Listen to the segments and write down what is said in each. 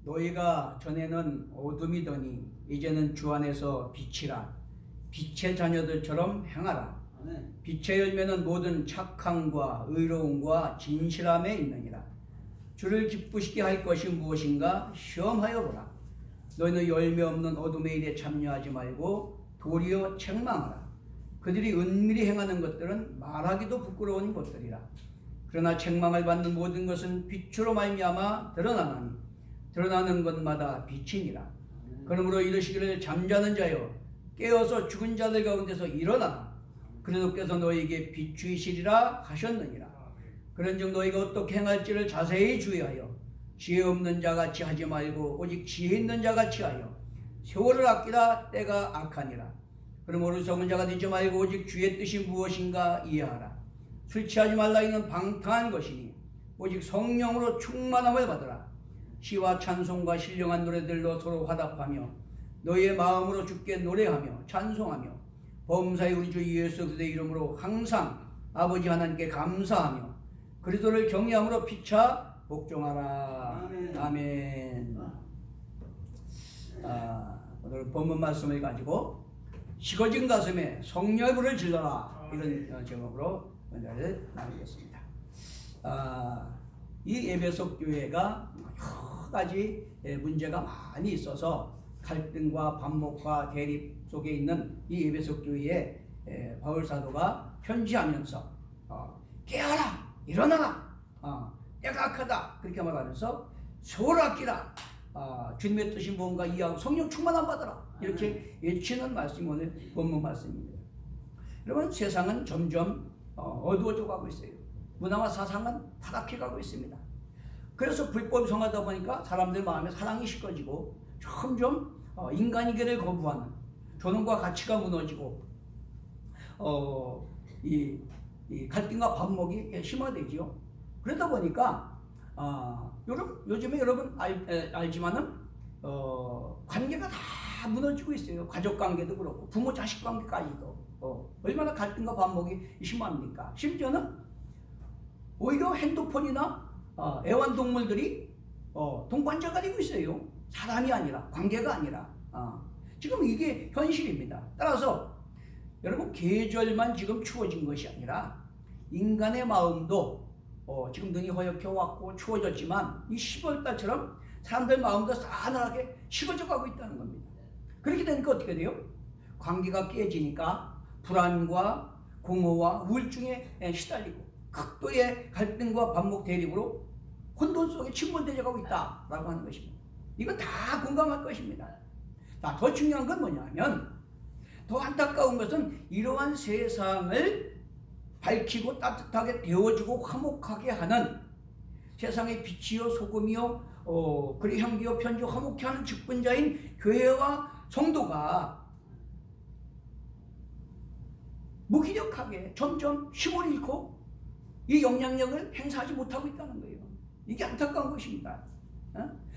너희가 전에는 어둠이더니 이제는 주 안에서 빛이라. 빛의 자녀들처럼 행하라. 빛의 열매는 모든 착함과 의로움과 진실함에 있느니라. 주를 기쁘시게 할 것이 무엇인가 시험하여 보라. 너희는 열매 없는 어둠의 일에 참여하지 말고 도리어 책망하라. 그들이 은밀히 행하는 것들은 말하기도 부끄러운 것들이라. 그러나 책망을 받는 모든 것은 빛으로 말미암아 드러나나니 드러나는 것마다 빛이니라. 그러므로 이르시기를 잠자는 자여 깨어서 죽은 자들 가운데서 일어나라. 그리스도께서 너희에게 비추이시리라 하셨느니라. 그런즉 너희가 어떻게 행할지를 자세히 주의하여 지혜 없는 자같이 하지 말고 오직 지혜 있는 자같이 하여 세월을 아끼라. 때가 악하니라. 그러므로 어리석은 자가 되지 말고 오직 주의 뜻이 무엇인가 이해하라. 술 취하지 말라. 이는 방탕한 것이니 오직 성령으로 충만함을 받으라. 시와 찬송과 신령한 노래들로 서로 화답하며 너희의 마음으로 주께 노래하며 찬송하며 범사의 우리 주 예수 그리스도의 이름으로 항상 아버지 하나님께 감사하며 그리스도를 경외함으로 피차 복종하라. 아멘. 아멘. 오늘 본문 말씀을 가지고 식어진 가슴에 성령의 불을 질러라, 이런 제목으로 은혜를 나누겠습니다. 이 에베소 교회가 여러 가지 문제가 많이 있어서 갈등과 반목과 대립 속에 있는 이 에베소 교회에 바울 사도가 편지하면서 깨어라, 일어나라, 때가 악하다, 그렇게 말하면서 세월 아끼라, 주님의 뜻이 뭔가 이해하고 성령 충만함 받아라, 이렇게 외치는 말씀이 오늘 본문 말씀입니다. 여러분, 세상은 점점 어두워져 가고 있어요. 문화와 사상은 타락해 가고 있습니다. 그래서 불법이 성하다 보니까 사람들 마음에 사랑이 식어지고 점점 인간이계를 거부하는 존엄과 가치가 무너지고 이 갈등과 반목이 심화되지요. 그러다 보니까 요즘에 여러분 알지만은 관계가 다 무너지고 있어요. 가족 관계도 그렇고 부모 자식 관계까지도 얼마나 갈등과 반목이 심합니까? 심지어는 오히려 핸드폰이나 애완동물들이 동반자가 되고 있어요. 사람이 아니라, 관계가 아니라. 지금 이게 현실입니다. 따라서 여러분, 계절만 지금 추워진 것이 아니라 인간의 마음도 지금 눈이 허옇게 왔고 추워졌지만 이 12월달처럼 사람들 마음도 싸늘하게 식어져 가고 있다는 겁니다. 그렇게 되니까 어떻게 돼요? 관계가 깨지니까 불안과 공허와 우울증에 시달리고 극도의 갈등과 반목 대립으로 혼돈 속에 침몰되어 가고 있다라고 하는 것입니다. 이건 다 공감할 것입니다. 자, 더 중요한 건 뭐냐면, 더 안타까운 것은 이러한 세상을 밝히고 따뜻하게 데워주고 화목하게 하는, 세상의 빛이요 소금이요 그리 향기요 편지요 화목케 하는 직분자인 교회와 성도가 무기력하게 점점 힘을 잃고 이 영향력을 행사하지 못하고 있다는 거예요. 이게 안타까운 것입니다.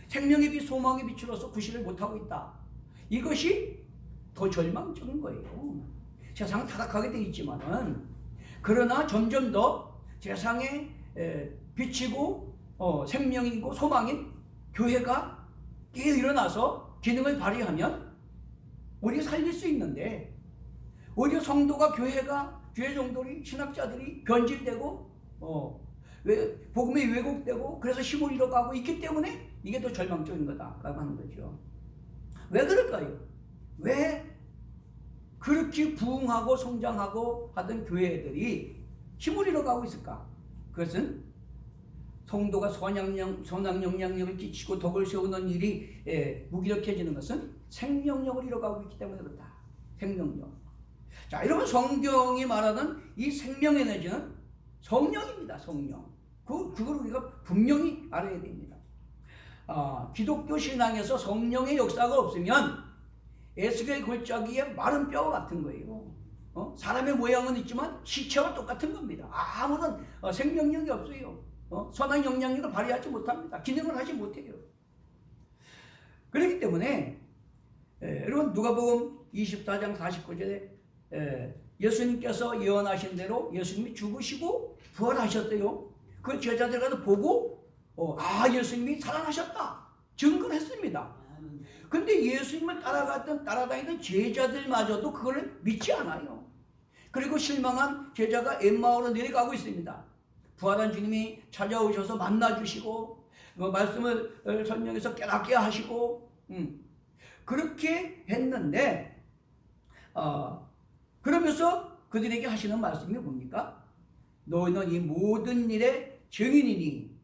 생명의 빛, 소망의 빛으로서 구실을 못하고 있다. 이것이 더 절망적인 거예요. 세상은 타락하게 되어 있지만은, 그러나 점점 더 세상에 빛이고 생명이고 소망인 교회가 깨어 일어나서 기능을 발휘하면 우리가 살릴 수 있는데, 오히려 성도가, 교회가, 교회 종들이, 신학자들이 변질되고 복음이 왜곡되고 그래서 힘을 잃어가고 있기 때문에 이게 더 절망적인 거다라고 하는 거죠. 왜 그럴까요? 왜 그렇게 부흥하고 성장하고 하던 교회들이 힘을 잃어가고 있을까? 그것은 성도가 선한 영향력을 끼치고 덕을 세우는 일이 무기력해지는 것은 생명력을 잃어가고 있기 때문에 그렇다. 생명력. 자, 여러분, 성경이 말하는 이 생명 에너지는 성령입니다. 성령. 그걸 우리가 분명히 알아야 됩니다. 기독교 신앙에서 성령의 역사가 없으면 에스겔 골짜기에 마른 뼈 같은 거예요. 사람의 모양은 있지만 시체와 똑같은 겁니다. 아무런 생명력이 없어요. 선한 영향력을 발휘하지 못합니다. 기능을 하지 못해요. 그렇기 때문에 여러분, 누가복음 24장 49절에 예수님께서 예언하신 대로 예수님이 죽으시고 부활하셨대요. 그 제자들 가서 보고 예수님이 살아나셨다 증거를 믿습니다. 근데 예수님을 따라다니던 제자들마저도 그걸 믿지 않아요. 그리고 실망한 제자가 엠마오로 내려가고 있습니다. 부활한 주님이 찾아오셔서 만나주시고 말씀을 설명해서 깨닫게 하시고 그렇게 했는데 그러면서 그들에게 하시는 말씀이 뭡니까? 너희는 이 모든 일의 증인이니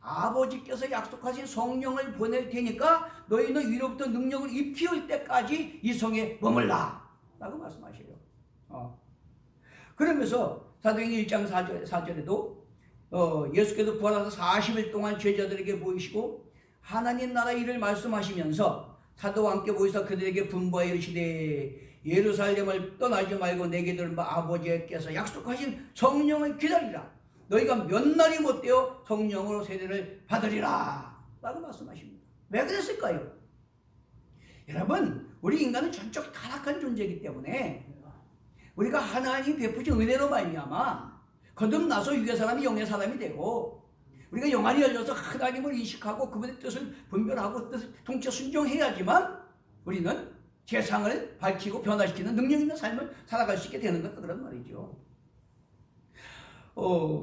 아버지께서 약속하신 성령을 보낼 테니까 너희는 위로부터 능력을 입히올 때까지 이 성에 머물라 라고 말씀하셔요. 그러면서 사도행전 1장 4절에도 예수께서 부활하셔서 40일 동안 제자들에게 보이시고 하나님 나라 일을 말씀하시면서 사도와 함께 보이사 그들에게 분부하여 이르시되 예루살렘을 떠나지 말고 내게 들은 바 아버지께서 약속하신 성령을 기다리라. 너희가 몇 날이 못되어 성령으로 세례를 받으리라 라고 말씀하십니다. 왜 그랬을까요? 여러분, 우리 인간은 전적 타락한 존재이기 때문에 우리가 하나님이 베푸신 은혜로 말미암아 거듭나서 육의 사람이 영의 사람이 되고 우리가 영안이 열려서 하나님을 인식하고 그분의 뜻을 분별하고 뜻을 통치 순종해야지만 우리는 세상을 밝히고 변화시키는 능력 있는 삶을 살아갈 수 있게 되는 것도 그런 말이죠.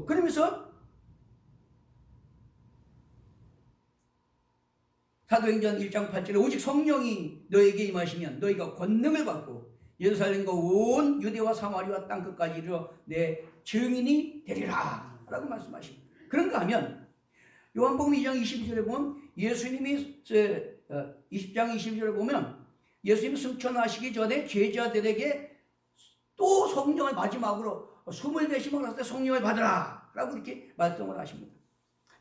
그러면서 사도행전 1장 8절에 오직 성령이 너에게 임하시면 너희가 권능을 받고 예루살렘과 온 유대와 사마리아 땅 끝까지 이르러 내 증인이 되리라 라고 말씀하십니다. 그런가 하면 요한복음 2장 22절에 보면 예수님이 20장 22절에 보면 예수님이 승천하시기 전에 제자들에게 또 성령을 마지막으로 숨을 내쉬면 그럴 때 성령을 받으라 라고 이렇게 말씀을 하십니다.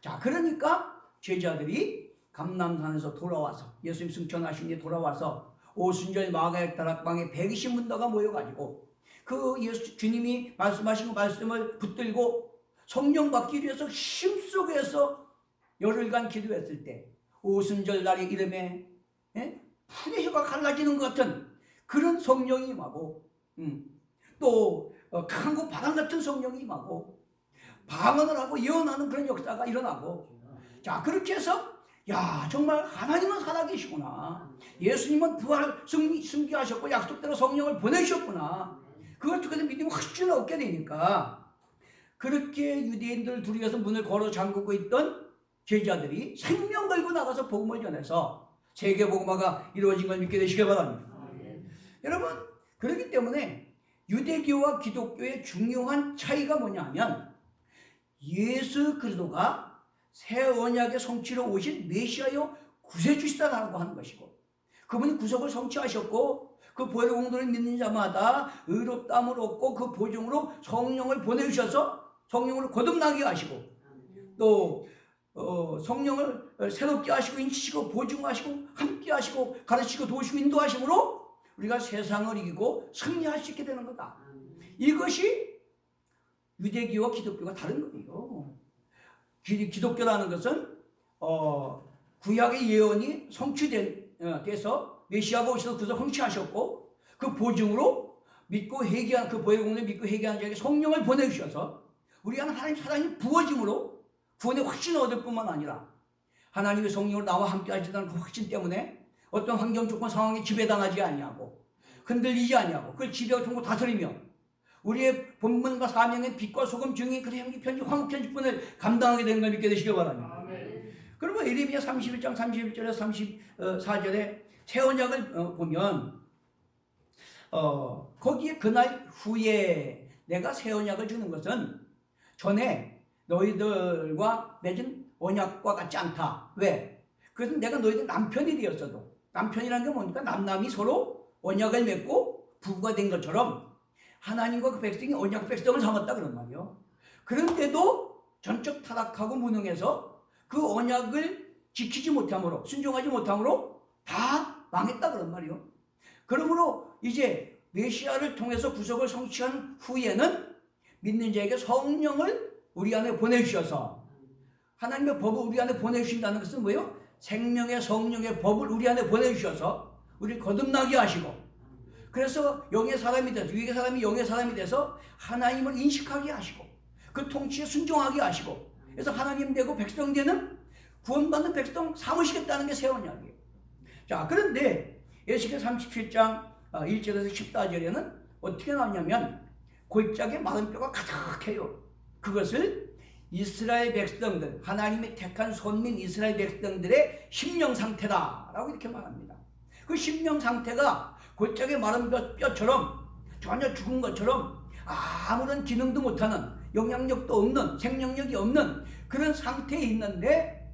자, 그러니까 제자들이 감람산에서 돌아와서 예수님 승천하신 뒤에 돌아와서 오순절 마가의 다락방에 120문도가 모여가지고 그 주님이 말씀하신 말씀을 붙들고 성령 받기 위해서 힘속에서 열흘간 기도했을 때 오순절 날의 이름에 풀의 혀가 갈라지는 것 같은 그런 성령이 임하고 또 강고 바람 같은 성령이 임하고 방언을 하고 예언하는 그런 역사가 일어나고 자 그렇게 해서 야 정말 하나님은 살아계시구나. 예수님은 부활 승리하셨고 약속대로 성령을 보내셨구나. 그걸 통해서 믿음이 훨씬 얻게 되니까 그렇게 유대인들 둘이 가서 문을 걸어 잠그고 있던 제자들이 생명 걸고 나가서 복음을 전해서 세계 복음화가 이루어진 걸 믿게 되시길 바랍니다. 여러분 그렇기 때문에 유대교와 기독교의 중요한 차이가 뭐냐면 예수 그리스도가 새 언약의 성취로 오신 메시아요 구세주시다라고 하는 것이고 그분이 구속을 성취하셨고 그 보혈의 공로를 믿는 자마다 의롭다함을 얻고 그 보증으로 성령을 보내주셔서 성령으로 거듭나게 하시고 또 성령을 새롭게 하시고 인치시고 보증하시고 함께 하시고 가르치고 도우시고 인도하심으로 우리가 세상을 이기고 승리할 수 있게 되는 거다. 이것이 유대교와 기독교가 다른 거예요. 기독교라는 것은 구약의 예언이 성취돼서 메시아가 오셔서 그것을 성취하셨고 그 보증으로 믿고 회개한 그 보혈의 공로를 믿고 회개한 자에게 성령을 보내주셔서 우리가 하나님 사랑이 부어짐으로 구원의 확신을 얻을 뿐만 아니라 하나님의 성령으로 나와 함께 하시다는 그 확신 때문에 어떤 환경 조건 상황에 지배당하지 아니하고 흔들리지 아니하고 그걸 지배하고 통고 다스리며 우리의 본분과 사명인 빛과 소금 증인 그리고 형기 편집 황후 편집분을 감당하게 되는 걸 믿게 되시기 바랍니다. 그리고 예레미야 31장 31절에서 34절에 새 언약을 보면 거기에 그날 후에 내가 새 언약을 주는 것은 전에 너희들과 맺은 언약과 같지 않다. 왜? 그것은 내가 너희들 남편이 되었어도 남편이라는 게 뭡니까? 남남이 서로 언약을 맺고 부부가 된 것처럼 하나님과 그 백성이 언약 백성을 삼았다 그런 말이요. 그런데도 전적 타락하고 무능해서 그 언약을 지키지 못함으로 순종하지 못함으로 다 망했다 그런 말이요. 그러므로 이제 메시아를 통해서 구속을 성취한 후에는 믿는 자에게 성령을 우리 안에 보내주셔서 하나님의 법을 우리 안에 보내주신다는 것은 뭐예요? 생명의 성령의 법을 우리 안에 보내주셔서 우리를 거듭나게 하시고 그래서 영의 사람이 돼서 육의 사람이 영의 사람이 돼서 하나님을 인식하게 하시고 그 통치에 순종하게 하시고 그래서 하나님 되고 백성 되는 구원받는 백성 삼으시겠다는 게 새 언약이에요. 자, 그런데 에스겔 37장 1절에서 14절에는 어떻게 나오냐면 골짜기에 마른 뼈가 가득해요. 그것을 이스라엘 백성들, 하나님이 택한 손민 이스라엘 백성들의 심령 상태다라고 이렇게 말합니다. 그 심령 상태가 골짜기에 마른 뼈처럼 전혀 죽은 것처럼 아무런 기능도 못하는, 영향력도 없는, 생명력이 없는 그런 상태에 있는데,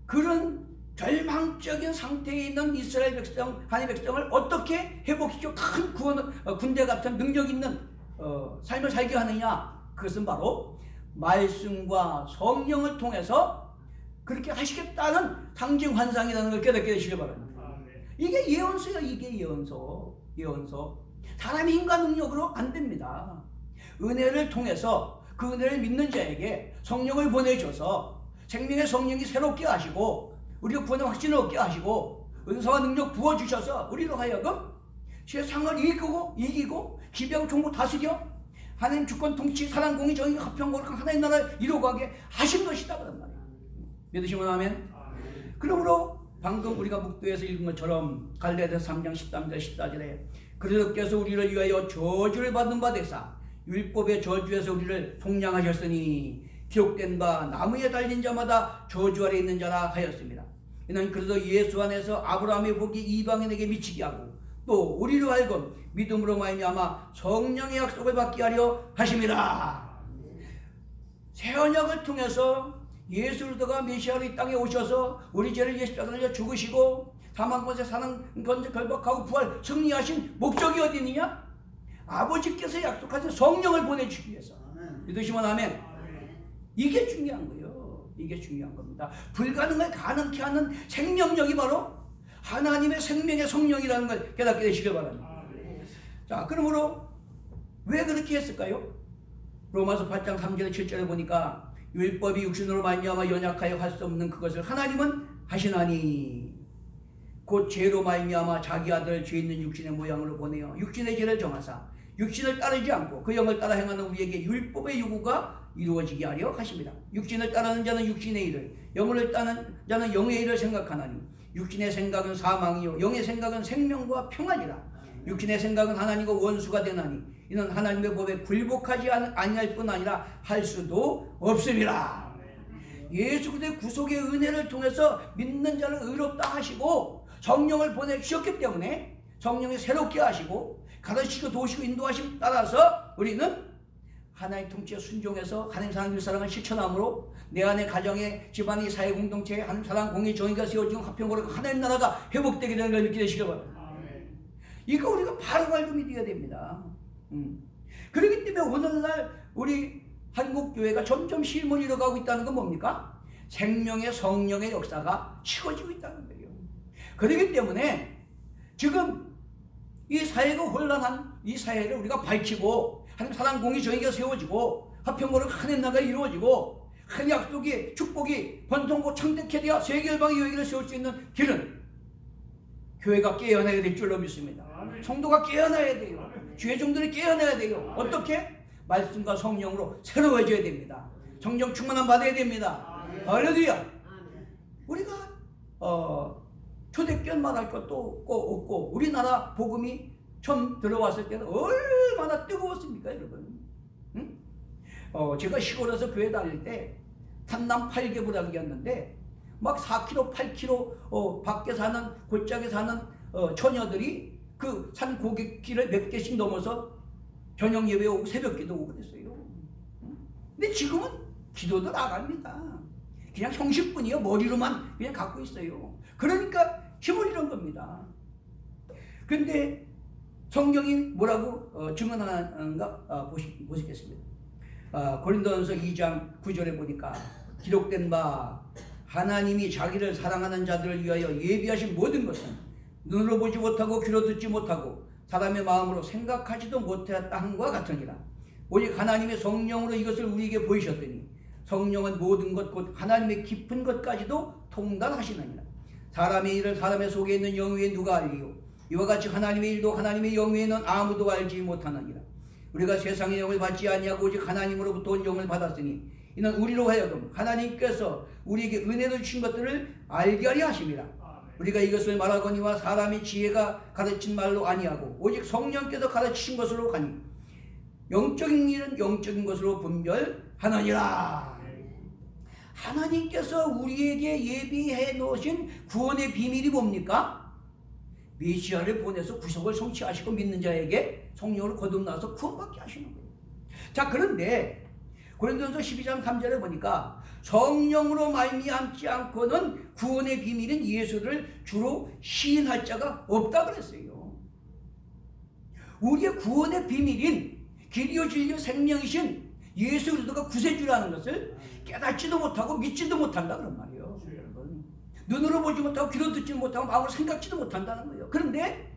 그런 절망적인 상태에 있는 이스라엘 백성, 하나님의 백성을 어떻게 회복시켜 큰 구원, 군대 같은 능력 있는 삶을 살게 하느냐? 그것은 바로 말씀과 성령을 통해서 그렇게 하시겠다는 상징 환상이라는 걸 깨닫게 되시길 바랍니다. 이게 예언서예요. 이게 예언서. 사람의 힘과 능력으로 안 됩니다. 은혜를 통해서 그 은혜를 믿는 자에게 성령을 보내줘서 생명의 성령이 새롭게 하시고 우리가 구원의 확신을 얻게 하시고 은사와 능력 부어주셔서 우리로 하여금 세상을 이기고 기병 총국 다스려 하나님 주권 통치 사랑 공의 정의 화평 거룩한 하나님 나라를 이루어가게 하신 것이다 그런 말이에요. 믿으시면 아멘. 그러므로 방금 우리가 묵도에서 읽은 것처럼 갈라디아서 3장 13절 14절에 그리스도께서 우리를 위하여 저주를 받는 바 되사 율법의 저주에서 우리를 속량하셨으니 기록된 바 나무에 달린 자마다 저주 아래 있는 자라 하였습니다. 이는 그래서 예수 안에서 아브라함의 복이 이방인에게 미치게 하고 또 우리로 하여금 믿음으로 말미암아 성령의 약속을 받게 하려 하심이라. 새 언약을 통해서 예수 그리스도가 메시아로 이 땅에 오셔서 우리 죄를 예수께서 달려 죽으시고 사망 권세 사는 권세 결박하고 부활 승리하신 목적이 어디 있느냐? 아버지께서 약속하신 성령을 보내주기 위해서. 믿으시면 아멘. 이게 중요한 거예요. 이게 중요한 겁니다. 불가능을 가능케 하는 생명력이 바로 하나님의 생명의 성령이라는 걸 깨닫게 되시길 바랍니다. 자, 그러므로 왜 그렇게 했을까요? 로마서 8장 3절에 7절에 보니까 율법이 육신으로 말미암아 연약하여 할 수 없는 그것을 하나님은 하시나니 곧 죄로 말미암아 자기 아들을 죄 있는 육신의 모양으로 보내어 육신의 죄를 정하사 육신을 따르지 않고 그 영을 따라 행하는 우리에게 율법의 요구가 이루어지게 하려 하십니다. 육신을 따르는 자는 육신의 일을, 영을 따르는 자는 영의 일을 생각하나니 육신의 생각은 사망이요 영의 생각은 생명과 평안이라. 육신의 생각은 하나님과 원수가 되나니 이는 하나님의 법에 굴복하지 아니할 뿐 아니라 할 수도 없음이라. 예수 그리스도의 구속의 은혜를 통해서 믿는 자를 의롭다 하시고 성령을 보내주셨기 때문에 성령이 새롭게 하시고 가르치고 도우시고 인도하심 따라서 우리는 하나님 통치에 순종해서 하나님 사랑 사랑을 실천함으로 내 안에 가정에 집안의 사회 공동체에 하나님 사랑 공의 정의가 세워지고 화평으로 하나님 나라가 회복되게 되는 걸 믿게 되시길 바랍니다. 이거 우리가 바로 알고 믿어야 됩니다. 그렇기 때문에 오늘날 우리 한국교회가 점점 실문을 잃어가고 있다는 건 뭡니까? 생명의 성령의 역사가 식어지고 있다는 거예요. 그렇기 때문에 지금 이 사회가 혼란한 이 사회를 우리가 밝히고 하나님 사랑 공의 정의가 세워지고 화평으로 하나님 나라가 이루어지고 큰 약속이 축복이 번성고 창대케 되어 세계 열방의 여기를 세울 수 있는 길은 교회가 깨어나야 될 줄로 믿습니다. 성도가 깨어나야 돼요. 주의 종들이 깨어나야 돼요. 어떻게? 말씀과 성령으로 새로워져야 됩니다. 성령 충만함 받아야 됩니다. 할렐루야. 우리가 초대교회 말할 것도 없고 우리나라 복음이 처음 들어왔을 때는 얼마나 뜨거웠습니까 여러분? 응? 제가 시골에서 교회 다닐 때 삼남 8개부락이었는데 막 4km 8km 밖에 사는 골짜기에 사는 처녀들이 그 산 고객길을 몇 개씩 넘어서 저녁 예배 오고 새벽 기도 오고 그랬어요. 근데 지금은 기도도 나갑니다. 그냥 형식뿐이요. 머리로만 그냥 갖고 있어요. 그러니까 힘을 잃은 겁니다. 그런데 성경이 뭐라고 증언하는가 보시겠습니다. 고린도전서 2장 9절에 보니까 기록된 바 하나님이 자기를 사랑하는 자들을 위하여 예비하신 모든 것은 눈으로 보지 못하고 귀로 듣지 못하고 사람의 마음으로 생각하지도 못했다 함과 같으니라. 오직 하나님의 성령으로 이것을 우리에게 보이셨더니 성령은 모든 것 곧 하나님의 깊은 것까지도 통달하시느니라. 사람의 일을 사람의 속에 있는 영위에 누가 알리요? 이와 같이 하나님의 일도 하나님의 영위에는 아무도 알지 못하느니라. 우리가 세상의 영을 받지 아니하고 오직 하나님으로부터 온 영을 받았으니 이는 우리로 하여금 하나님께서 우리에게 은혜를 주신 것들을 알게 하려 하심이라. 우리가 이것을 말하거니와 사람의 지혜가 가르친 말로 아니하고 오직 성령께서 가르치신 것으로 가니 영적인 일은 영적인 것으로 분별하느니라. 하나님께서 우리에게 예비해 놓으신 구원의 비밀이 뭡니까? 메시아를 보내서 구속을 성취하시고 믿는 자에게 성령을 거듭나서 구원받게 하시는 거예요. 자, 그런데 고린도전서 12장 3절에 보니까 성령으로 말미암지 않고는 구원의 비밀인 예수를 주로 시인할 자가 없다 그랬어요. 우리의 구원의 비밀인 길이요 진리요 생명이신 예수 그리스도가 구세주라는 것을 깨닫지도 못하고 믿지도 못한다 그런 말이에요. 눈으로 보지 못하고 귀로 듣지 못하고 마음으로 생각지도 못한다는 거예요. 그런데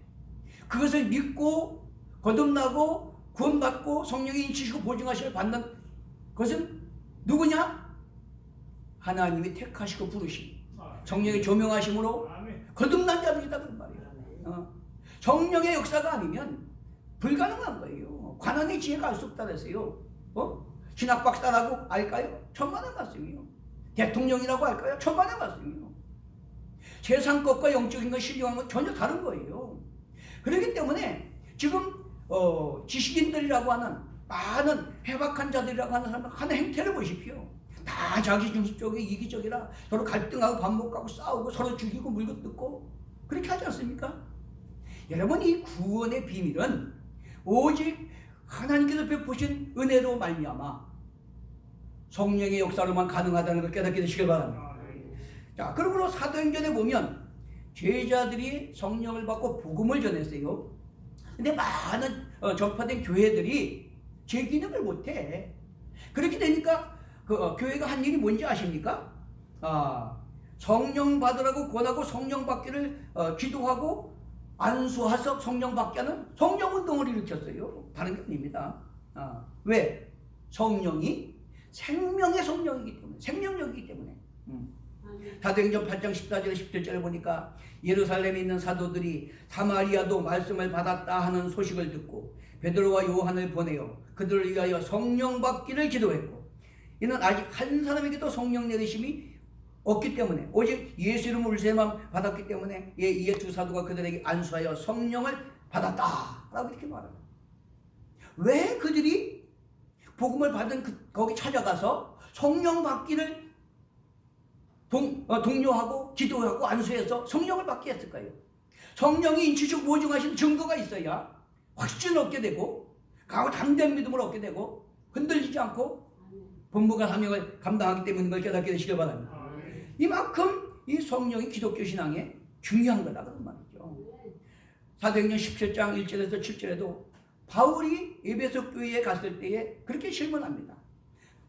그것을 믿고 거듭나고 구원받고 성령의 인치시고 보증하심을 받는 것은 누구냐? 하나님이 택하시고 부르신 성령의 조명하심으로 거듭난 자들이다 그런 말이에요. 성령의 역사가 아니면 불가능한 거예요. 관원의 지혜가 알 수 없다 그랬어요. 신학 박사라고 알까요? 천만의 말씀이요. 대통령이라고 할까요? 천만의 말씀이요. 세상 것과 영적인 것, 신령한 건 전혀 다른 거예요. 그렇기 때문에 지금 지식인들이라고 하는 많은 해박한 자들이라고 하는 사람들 하는 행태를 보십시오. 다 자기중심적이고 이기적이라 서로 갈등하고 반목하고 싸우고 서로 죽이고 물고 뜯고 그렇게 하지 않습니까? 여러분, 이 구원의 비밀은 오직 하나님께서 베푸신 은혜로 말미암아 성령의 역사로만 가능하다는 걸 깨닫게 되시길 바랍니다. 자, 그러므로 사도행전에 보면 제자들이 성령을 받고 복음을 전했어요. 근데 많은 전파된 교회들이 제 기능을 못해. 그렇게 되니까 교회가 한 일이 뭔지 아십니까? 성령 받으라고 권하고 성령 받기를 기도하고 안수하서 성령 받게 하는 성령운동을 일으켰어요. 다른 게 아닙니다. 왜? 성령이 생명의 성령이기 때문에, 생명력이기 때문에. 사도행전 8장 14절에 17절에 보니까 예루살렘에 있는 사도들이 사마리아도 말씀을 받았다 하는 소식을 듣고 베드로와 요한을 보내어 그들을 위하여 성령 받기를 기도했고, 이는 아직 한 사람에게도 성령 내리심이 없기 때문에 오직 예수 이름 울세만 받았기 때문에 이에 두 사도가 그들에게 안수하여 성령을 받았다 라고 이렇게 말합니다. 왜 그들이 복음을 받은 거기 찾아가서 성령 받기를 독려하고 기도하고 안수해서 성령을 받게 했을까요? 성령이 인치시고 보증하신 증거가 있어야 확신을 얻게 되고 강하고 담대한 믿음을 얻게 되고 흔들리지 않고 본부가 사명을 감당하기 때문인 걸 깨닫게 되시길 바랍니다. 이만큼 이 성령이 기독교 신앙에 중요한 거다 그런 말이죠. 사도행전 17장 1절에서 7절에도 바울이 에베소 교회에 갔을 때에 그렇게 질문합니다.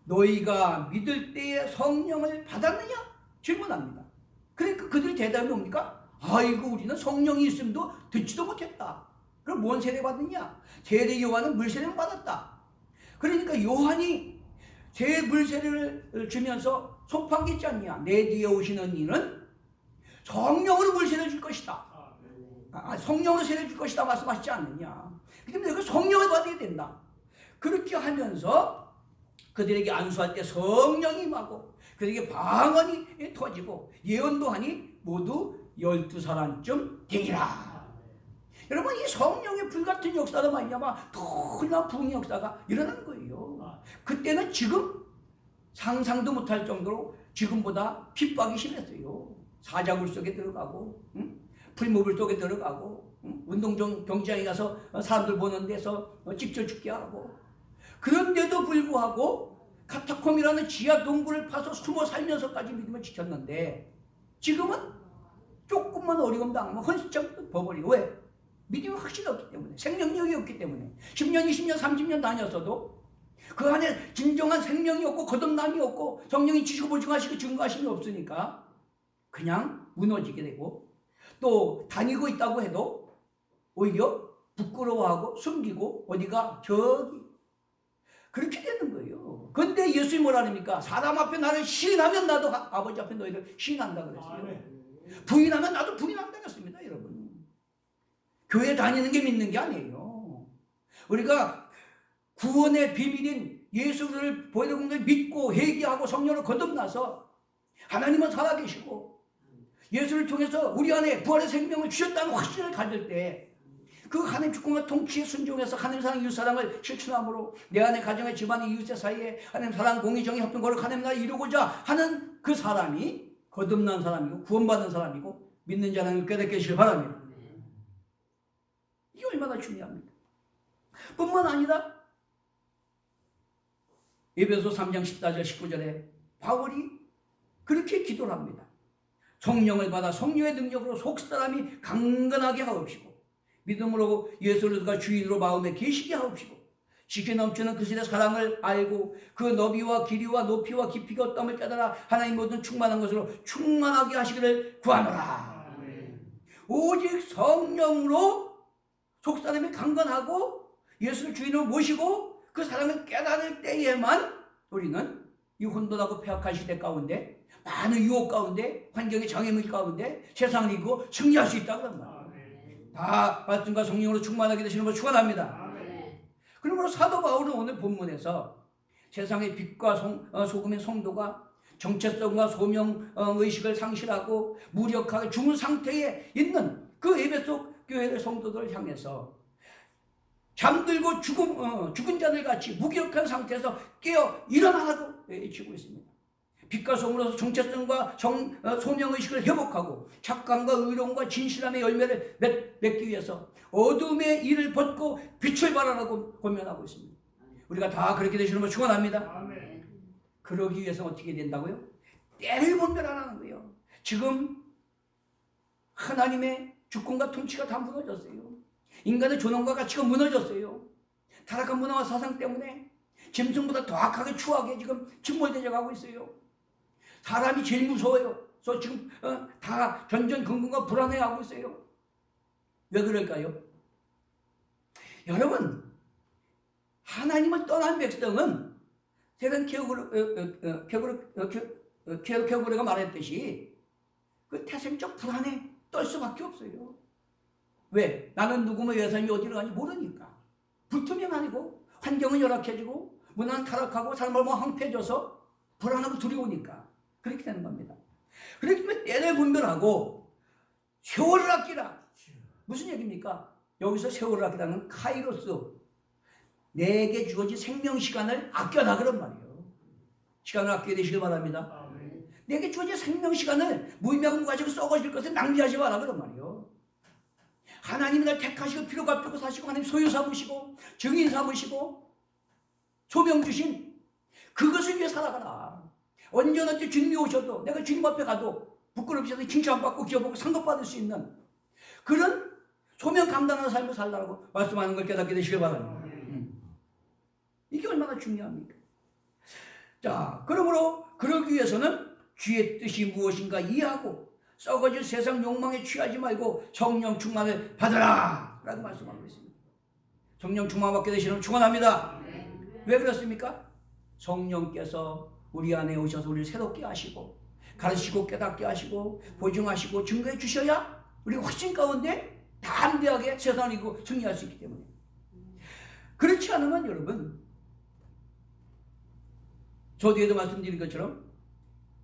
너희가 믿을 때에 성령을 받았느냐? 질문합니다. 그러니까 그들이 대답이 뭡니까? 아이고, 우리는 성령이 있음도 듣지도 못했다. 그럼 뭔 세례 받느냐? 세례 요한은 물세례를 받았다. 그러니까 요한이 제 물세례를 주면서 속판겠지 않냐? 내 뒤에 오시는 이는 성령으로 물세례를 줄 것이다. 성령으로 세례를 줄 것이다 말씀하시지 않느냐? 그런데 그 성령을 받아야 된다. 그렇게 하면서 그들에게 안수할 때 성령이 임하고 그들에게 방언이 터지고 예언도 하니 모두 12사람쯤 되기라. 여러분, 이 성령의 불같은 역사로 말미암아 놀라운 부흥의 역사가 일어난 거예요. 그때는 지금 상상도 못할 정도로 지금보다 핍박이 심했어요. 사자굴 속에 들어가고 풀무불 속에 들어가고 운동장 경기장에 가서 사람들 보는 데서 찍혀 죽게 하고, 그런데도 불구하고 카타콤이라는 지하 동굴을 파서 숨어 살면서까지 믿음을 지켰는데 지금은 조금만 어려움 당하면 헌신짝 버버리고. 왜? 믿음이 확실히 없기 때문에, 생명력이 없기 때문에 10년, 20년, 30년 다녔어도 그 안에 진정한 생명이 없고 거듭남이 없고 성령이 지시고 보증하시고 증거하심이 없으니까 그냥 무너지게 되고, 또 다니고 있다고 해도 오히려 부끄러워하고 숨기고 어디가 저기 그렇게 되는 거예요. 근데 예수님이 뭐라 합니까? 사람 앞에 나를 시인하면 나도 아버지 앞에 너희를 시인한다 그랬어요. 부인하면 나도 부인한다 그랬습니다. 여러분, 교회 다니는 게 믿는 게 아니에요. 우리가 구원의 비밀인 예수를 보이는 것을 믿고 회개하고 성령을 거듭나서 하나님은 살아계시고 예수를 통해서 우리 안에 부활의 생명을 주셨다는 확신을 가질 때 그 하나님 주권과 통치에 순종해서 하나님 사랑 이웃 사랑을 실천함으로 내 안에 가정의 집안의 이웃의 사이에 하나님 사랑 공의 정의 협동 거룩 하나님 나라 이루고자 하는 그 사람이 거듭난 사람이고 구원받은 사람이고 믿는 자는 깨닫게 하시길 바랍니다. 이게 얼마나 중요합니까? 뿐만 아니라 에베소 3장 14절 19절에 바울이 그렇게 기도를 합니다. 성령을 받아 성령의 능력으로 속사람이 강건하게 하옵시고 믿음으로 예수를 그가 주인으로 마음에 계시게 하옵시고 지켜 넘치는 그 신의 사랑을 알고 그 너비와 길이와 높이와 깊이가 어떠함을 깨달아 하나님 모든 충만한 것으로 충만하게 하시기를 구하노라. 오직 성령으로 속사람이 강건하고 예수를 주인으로 모시고 그 사랑을 깨달을 때에만 우리는 이 혼돈하고 폐악한 시대 가운데 많은 유혹 가운데 환경의 장애물 가운데 세상을 이기고 승리할 수 있다고 합니다. 다 말씀과 성령으로 충만하게 되시는 걸 축원합니다. 그러므로 사도 바울은 오늘 본문에서 세상의 빛과 소금의 성도가 정체성과 소명의식을 상실하고 무력하게 죽은 상태에 있는 그 에베소 교회의 성도들을 향해서 잠들고 죽은 자들 같이 무기력한 상태에서 깨어 일어나라고 외치고 있습니다. 빛과 소금으로서 정체성과 소명의식을 회복하고 착감과 의로움과 진실함의 열매를 맺기 위해서 어둠의 일을 벗고 빛을 발하라고 권면하고 있습니다. 우리가 다 그렇게 되시는 걸 축원합니다. 그러기 위해서 어떻게 된다고요? 때를 분별하라는 거예요. 지금 하나님의 주권과 통치가 다 무너졌어요. 인간의 존엄과 가치가 무너졌어요. 타락한 문화와 사상 때문에 짐승보다 더 악하게 추하게 지금 침몰되어 가고 있어요. 사람이 제일 무서워요. 그래서 지금 다 전전긍긍과 불안해하고 있어요. 왜 그럴까요? 여러분, 하나님을 떠난 백성은 세상 케오그레가 말했듯이 그 태생적 불안에 떨 수밖에 없어요. 왜? 나는 누구며 예수님이 어디로 가는지 모르니까. 불투명하고 환경은 열악해지고 문화는 타락하고 삶을 황폐해져서 불안하고 두려우니까 그렇게 되는 겁니다. 그렇기 때문에 때를 분별하고 세월을 아끼라. 무슨 얘기입니까? 여기서 세월을 아끼라는 카이로스, 내게 주어진 생명시간을 아껴라 그런 말이에요. 시간을 아끼게 되시길 바랍니다. 내게 주어진 생명시간을 무의미하고 무가치고 썩어질 것을 낭비하지 마라 그런 말이에요. 하나님이 날 택하시고 필요 갚고 사시고 하나님 소유 삼으시고 증인 삼으시고 소명 주신 그것을 위해 살아가라. 언제나 때 주님이 오셔도 내가 주님 앞에 가도 부끄럽지 않게 칭찬받고 기어보고 상급받을 수 있는 그런 소명 감당하는 삶을 살라고 말씀하는 걸 깨닫게 되시길 바랍니다. 이게 얼마나 중요합니까? 자, 그러므로 그러기 위해서는 주의 뜻이 무엇인가 이해하고 썩어질 세상 욕망에 취하지 말고 성령 충만을 받아라 라고 말씀하고 있습니다. 성령 충만 받게 되시는 축원합니다. 왜 그렇습니까? 성령께서 우리 안에 오셔서 우리를 새롭게 하시고 가르치고 깨닫게 하시고 보증하시고 증거해 주셔야 우리가 확신 가운데 담대하게 세상을 이기고 승리할 수 있기 때문에. 그렇지 않으면 여러분, 저 뒤에도 말씀드린 것처럼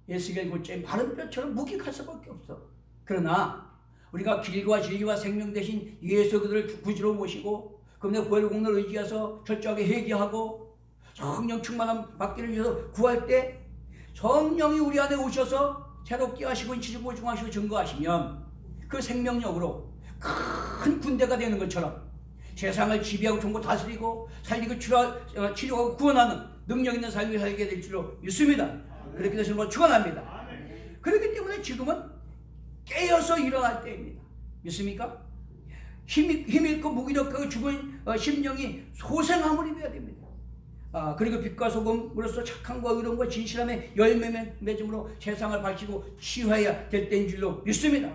예수의 골짜기 마른 뼈처럼 묵직할 수밖에 없어. 그러나 우리가 길과 진리와 생명 대신 예수 그들을 구주로 모시고 그분의 구원의 공로를 의지해서 철저하게 회개하고 성령 충만함 받기를 위해서 구할 때 성령이 우리 안에 오셔서 새롭게 하시고 인치시고 보증하시고 증거하시면 그 생명력으로 큰 군대가 되는 것처럼 세상을 지배하고 종고 다스리고 살리고 치료하고 구원하는 능력 있는 삶을 살게 될 줄로 믿습니다. 그렇게 되시는 걸 축원합니다. 그렇기 때문에 지금은 깨어서 일어날 때입니다. 믿습니까? 힘있고 무기력하고 죽은 심령이 소생함을 입어야 됩니다. 그리고 빛과 소금으로서 착함과 의로움과 진실함의 열매 맺음으로 세상을 밝히고 치유해야 될 때인 줄로 믿습니다.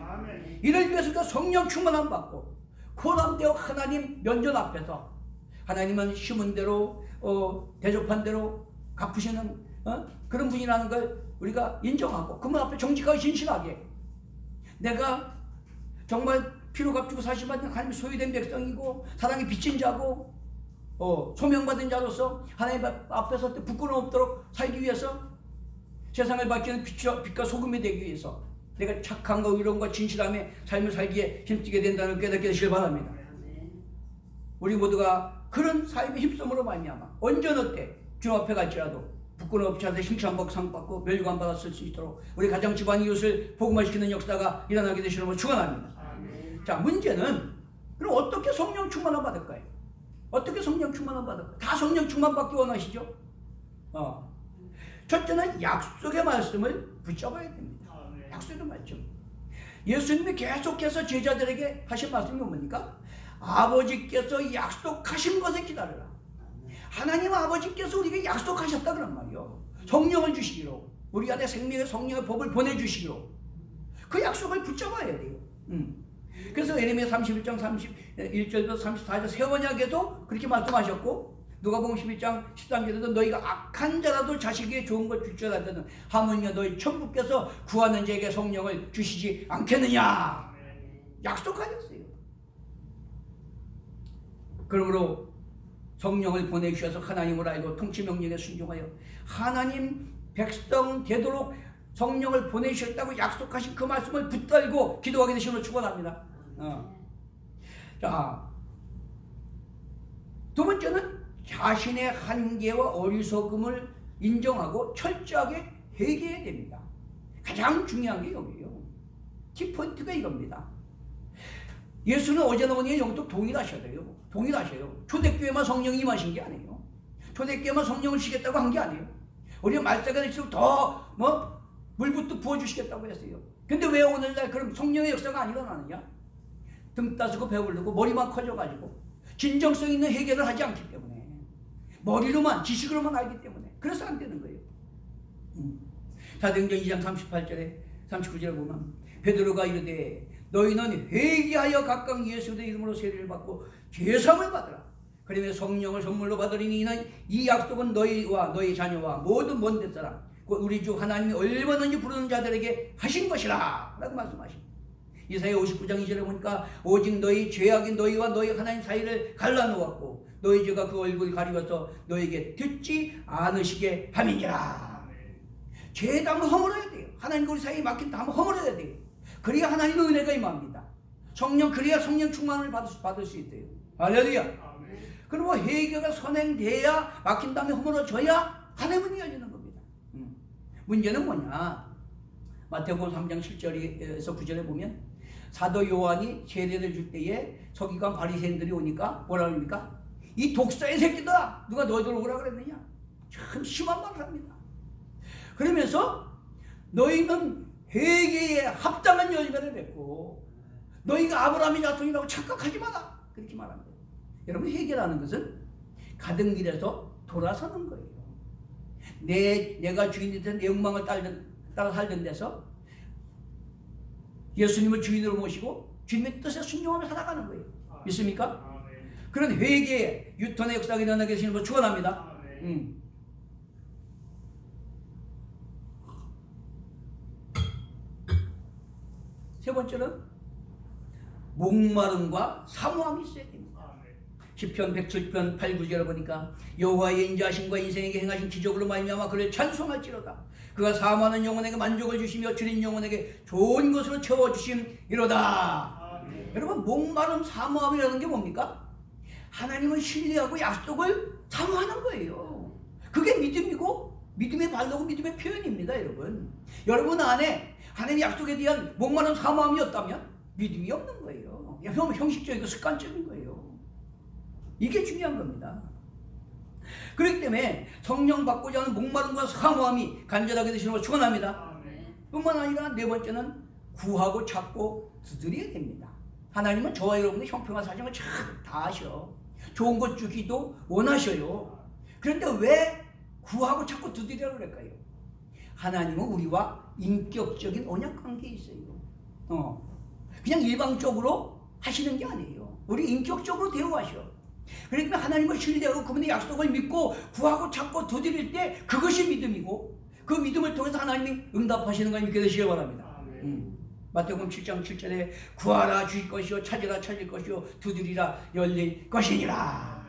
이를 위해서 성령 충만함 받고 고난되어 하나님 면전 앞에서 하나님은 심은 대로 대접한 대로 갚으시는 그런 분이라는 걸 우리가 인정하고 그분 앞에 정직하게 진실하게 내가 정말 피로 값주고 사실받는 하나님의 소유된 백성이고 사랑이 빚진 자고 소명받은 자로서 하나님 앞에서 부끄러움 없도록 살기 위해서 세상을 밝히는 빛과 소금이 되기 위해서 내가 착한 거, 의로움과 진실함에 삶을 살기에 힘쓰게 된다는 걸 깨닫게 되시길 바랍니다. 우리 모두가 그런 삶의 힘쓰므로 말미암아 언제 어때 주님 앞에 갈지라도 부끄럼 없이 하되 칭찬받고 상받고 멸관 받았을 수 있도록 우리 가정 집안 이웃을 복음화시키는 역사가 일어나게 되시는 축원합니다. 자, 문제는 그럼 어떻게 성령 충만을 받을까요? 어떻게 성령 충만을 받을까요? 다 성령 충만 받기 원하시죠? 첫째는 약속의 말씀을 붙잡아야 됩니다. 약속의 말씀. 예수님이 계속해서 제자들에게 하신 말씀이 뭡니까? 아버지께서 약속하신 것을 기다려라. 하나님 아버지께서 우리에게 약속하셨다 그런 말이요. 성령을 주시기로, 우리 안에 생명의 성령의 법을 보내주시기로 그 약속을 붙잡아야 돼요. 그래서 예레미야 31장 31절부터 34절 새 언약에도 그렇게 말씀하셨고, 누가복음 11장 13절에도 너희가 악한 자라도 자식에게 좋은 것 줄 줄 알거든 하물며 너희 천부께서 구하는 자에게 성령을 주시지 않겠느냐 약속하셨어요. 그러므로 성령을 보내주셔서 하나님을 알고 통치명령에 순종하여 하나님 백성 되도록 성령을 보내주셨다고 약속하신 그 말씀을 붙들고 기도하게 되시면 축원합니다. 자, 두 번째는 자신의 한계와 어리석음을 인정하고 철저하게 회개해야 됩니다. 가장 중요한 게 여기에요. 키포인트가 이겁니다. 예수는 어제나 오늘 영적 동일하셔야 돼요. 동일하셔요. 초대교회만 성령이 임하신 게 아니에요. 초대교회만 성령을 주시겠다고 한 게 아니에요. 우리가 말세가 될수록 더 물부터 부어주시겠다고 했어요. 근데 왜 오늘날 그럼 성령의 역사가 안 일어나느냐? 등 따스고 배부르고 머리만 커져가지고 진정성 있는 해결을 하지 않기 때문에, 머리로만 지식으로만 알기 때문에 그래서 안 되는 거예요. 사도행전 2장 38절에 39절에 보면 베드로가 이르되 너희는 회개하여 각각 예수의 이름으로 세례를 받고 죄사함을 받으라. 그러면 성령을 선물로 받으리니 이는 이 약속은 너희와 너희 자녀와 모든 먼 사람 우리 주 하나님이 얼마든지 부르는 자들에게 하신 것이라 라고 말씀하십니다. 이사야 59장 2절에 보니까 오직 너희 죄악이 너희와 너희 하나님 사이를 갈라놓았고 너희 죄가 그 얼굴을 가리워서 너희에게 듣지 않으시게 함이니라. 죄다 한번 허물어야 돼요. 하나님과 우리 사이에 막힌 다 한번 허물어야 돼요. 그래야 하나님의 은혜가 임합니다. 성령, 그래야 성령 충만을 받을 수 있대요. 할렐루야. 그리고 회개가 선행돼야 막힌 다음에 허물어져야 하나님은 열리는 겁니다. 문제는 뭐냐? 마태복음 3장 7절에서 9절에 보면 사도 요한이 세례를 줄 때에 서기관 바리새인들이 오니까 뭐라 그럽니까? 이 독사의 새끼들아, 누가 너희들 오라 그랬느냐? 참 심한 말을 합니다. 그러면서 너희는 회개에 합당한 열매를 맺고 너희가 아브라함의 자손이라고 착각하지 마라, 그렇게 말합니다. 여러분, 회개라는 것은 가던 길에서 돌아서는 거예요. 내가 주인이 된 내 욕망을 따라 살던 데서 예수님을 주인으로 모시고 주님의 뜻에 순종하며 살아가는 거예요. 믿습니까? 그런 회개의 유턴의 역사가 일어나게 되시는 걸 축원합니다. 세 번째는 목마름과 사모함이 있어야 됩니다. 시편 107편 8, 9절에 보니까 여호와의 인자하심과 인생에게 행하신 기적으로 말미암아 그를 찬송할지로다. 그가 사모하는 영혼에게 만족을 주시며 줄인 영혼에게 좋은 것으로 채워주심이로다. 여러분, 목마름 사모함이라는 게 뭡니까? 하나님을 신뢰하고 약속을 사모하는 거예요. 그게 믿음이고 믿음의 발로고 믿음의 표현입니다. 여러분 안에 하나님의 약속에 대한 목마름 사모함이 없다면 믿음이 없는 거예요. 형식적이고 습관적인 거예요. 이게 중요한 겁니다. 그렇기 때문에 성령 받고자 하는 목마름과 사모함이 간절하게 되시는 걸 축원합니다. 뿐만 아니라 네 번째는 구하고 찾고 두드려야 됩니다. 하나님은 저와 여러분의 형평한 사정을 참 다 아셔. 좋은 것 주기도 원하셔요. 그런데 왜 구하고 찾고 두드리라고 그럴까요? 하나님은 우리와 인격적인 언약 관계에 있어요. 그냥 일방적으로 하시는 게 아니에요. 우리 인격적으로 대우하셔. 그러니까 하나님을 신뢰하고 그분의 약속을 믿고 구하고 찾고 두드릴 때 그것이 믿음이고, 그 믿음을 통해서 하나님이 응답하시는 걸 믿게 되시기 바랍니다. 마태복음 7장 7절에 구하라 주실 것이요 찾으라 찾을 것이요 두드리라 열릴 것이니라.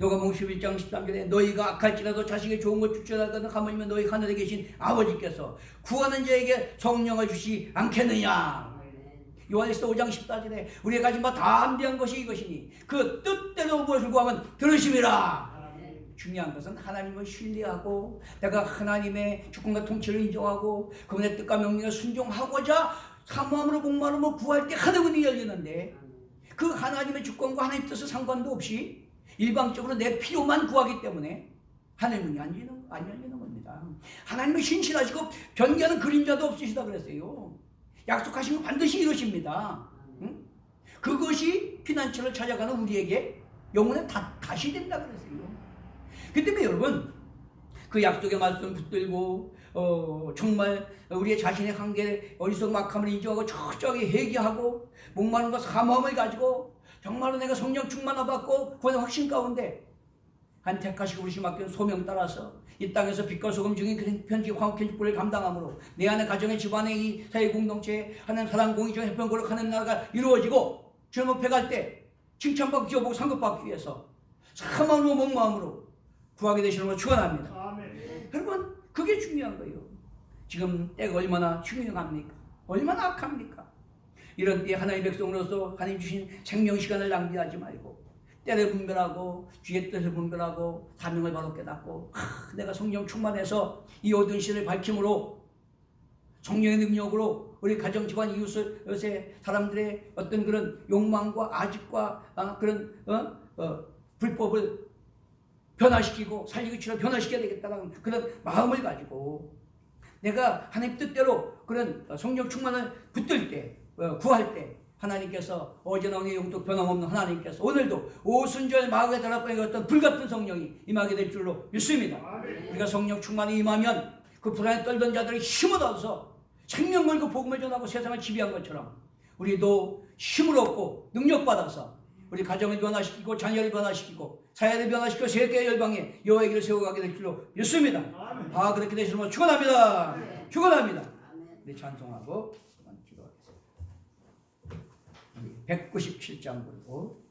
누가복음 11장 13절에 너희가 악할지라도 자식이 좋은 것 주시다거나 가만히면 너희 하늘에 계신 아버지께서 구하는 자에게 성령을 주시 않겠느냐. 요한일서 5장 14절에 우리가 가진 바 다 함대한 것이 이것이니 그 뜻대로 무엇을 구하면 들으심이라. 중요한 것은 하나님을 신뢰하고 내가 하나님의 주권과 통치를 인정하고 그분의 뜻과 명령에 순종하고자 사모함으로 목마름으로 구할 때 하늘문이 열리는데 그 하나님의 주권과 하나님의 뜻에 상관도 없이 일방적으로 내 필요만 구하기 때문에 하늘문이 안 열리는 겁니다. 하나님은 신실하시고 변개하는 그림자도 없으시다 그랬어요. 약속하신 거 반드시 이루십니다. 응? 그것이 피난처를 찾아가는 우리에게 영혼의 다시 된다 그랬어요. 그 때문에 여러분 그 약속의 말씀 붙들고 정말 우리의 자신의 한계 어리석은 막함을 인정하고 철저하게 회개하고 목마름과 사모함을 가지고 정말로 내가 성령 충만을 받고 구원의 확신 가운데 한 택하시고 우리 맡긴 소명 따라서 이 땅에서 빛과 소금 중인 편지 화목한 축복을 감당함으로 내 안에 가정의 집안의 이 사회 공동체에 하나님 사랑 공의정 해평 거룩하는 나라가 이루어지고 주님 앞에 갈 때 칭찬받고 기어보고 상급받기 위해서 사모함으로 목마음으로 구하게 되시는 걸 축원합니다. 여러분 그게 중요한 거예요. 지금 때가 얼마나 흉흉합니까? 얼마나 악합니까? 이런 때에 하나님의 백성으로서 하나님 주신 생명 시간을 낭비하지 말고 때를 분별하고 주의 뜻을 분별하고 사명을 바로 깨닫고 내가 성령 충만해서 이 어두운 시를 밝힘으로 성령의 능력으로 우리 가정 집안 이웃의 사람들의 어떤 그런 욕망과 아집과 그런 불법을 변화시키고 살리고 치료 변화시켜야 되겠다는 그런 마음을 가지고 내가 하나님 뜻대로 그런 성령 충만을 붙들 때 구할 때 하나님께서 어제나 오늘 영도 변함없는 하나님께서 오늘도 오순절 마음에 달아버린 어떤 불같은 성령이 임하게 될 줄로 믿습니다. 우리가 성령 충만이 임하면 그 불안에 떨던 자들이 힘을 얻어서 생명 걸고 복음을 전하고 세상을 지배한 것처럼 우리도 힘을 얻고 능력받아서 우리 가정을 변화시키고 자녀를 변화시키고 사회를 변화시키고 세계 열방에 여호와의 길을 세워가게 될 줄로 믿습니다. 그렇게 되시는 걸 축원합니다. 축원합니다. 우리 찬송하고 기도하겠습니다. 197장 보고